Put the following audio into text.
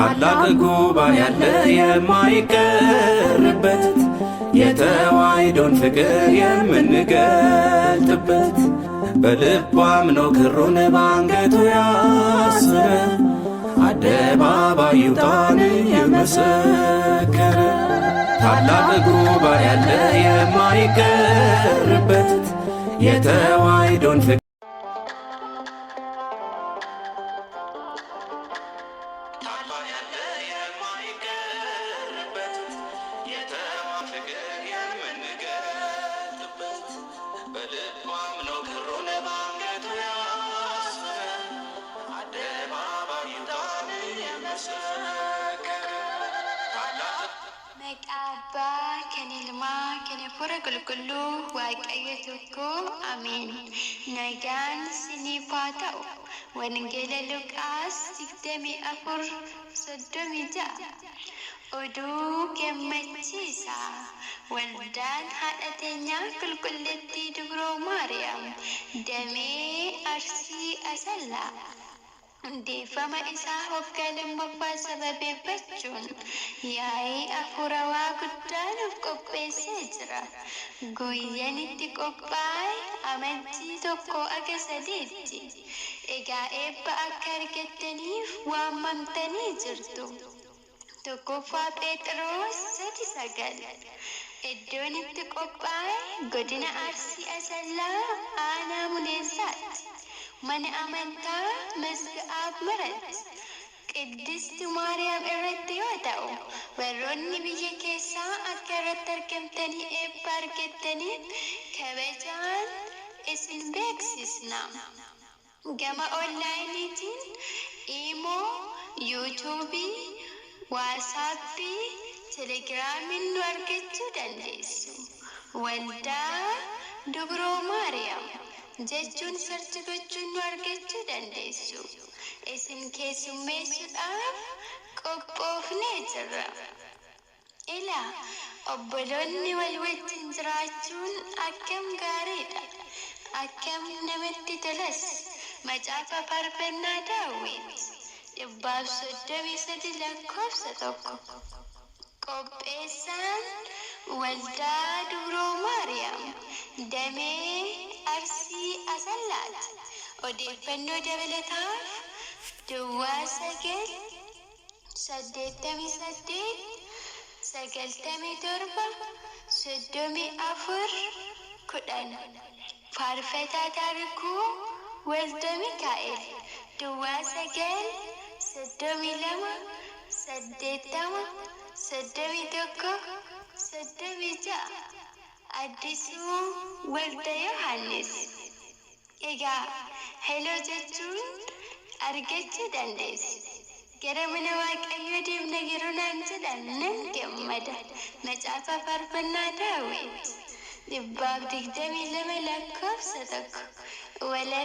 ታላቅ ጉባኤ ያለ የማይቀርበት የተዋሕዶን ፍቅር የምንገልጥበት በልቡ አምኖ ክሩን ባንገቱ ያሰረ አደባባይ ይውጣን የመሰከረ ታላቅ ጉባኤ ያለ የማይቀርበት የተዋሕዶን ፍቅር Maqaa kan ilmaa kan hafuura qulqulluu waaqayyo tokko ameen. Nagaan isiniif haa ta'u. Wangeela Luqaas 24:36 oduu gammachiisaa waldaan haadha teenyaa qulqullittii Dubroo Maariyaam damee Arsii Asallaa hundeeffama isaa waggaa lammaffaa sababeeffachuun yaa'ii hafuurawaa guddaa nuuf qopheessee jira. Guyyaan itti qophaa'e amajjii 1 hanga 3tti. Egaa eebba akka argattaniif waamamtanii jirtu. Tokkoffaa Phexros 3:9. Iddoon itti qophaa'e godina Arsii Asallaa aanaa Muneessaatti. Mana amantaa Masga'aab Maratti Qiddist Maariyaam irratti yoo ta'u, warroonni biyya keessaa akka irratti argamtanii eebba argattaniif kabajaan isin beeksisna. Gama onlaayiniitiin Imoo, yuutuubii, waasaappii, telegiraamiin nu argachuu dandeessu. Waldaa Dubroo Maariyaam jechuun sarchi gochuun nu argachuu dandeessu. Isin keessummeessuudhaaf qophoofnee jirra. Ilaa obboloonni wal wajjin jiraachuun akkam gaariidha. Akkam namatti tolas. Macaafa faarfannaa Daawit 133:1 qopheessaan waldaa Dubroo Maariyaam damee Arsii Asallaati. Odeeffannoo dabalataaf Duwwaa 987-34-10 Faarfataa Taarikuu Walda Mikaa'el Duwwaa 9-82-80-81-86 Addisuu Walda Yohaannis. Egaa heloo jechuun argachuu dandeessu. Gara mana Waaqayyoo deemna yeroo naan jedhan nan gammada. Macaafa faarfannaa Daawit 122:1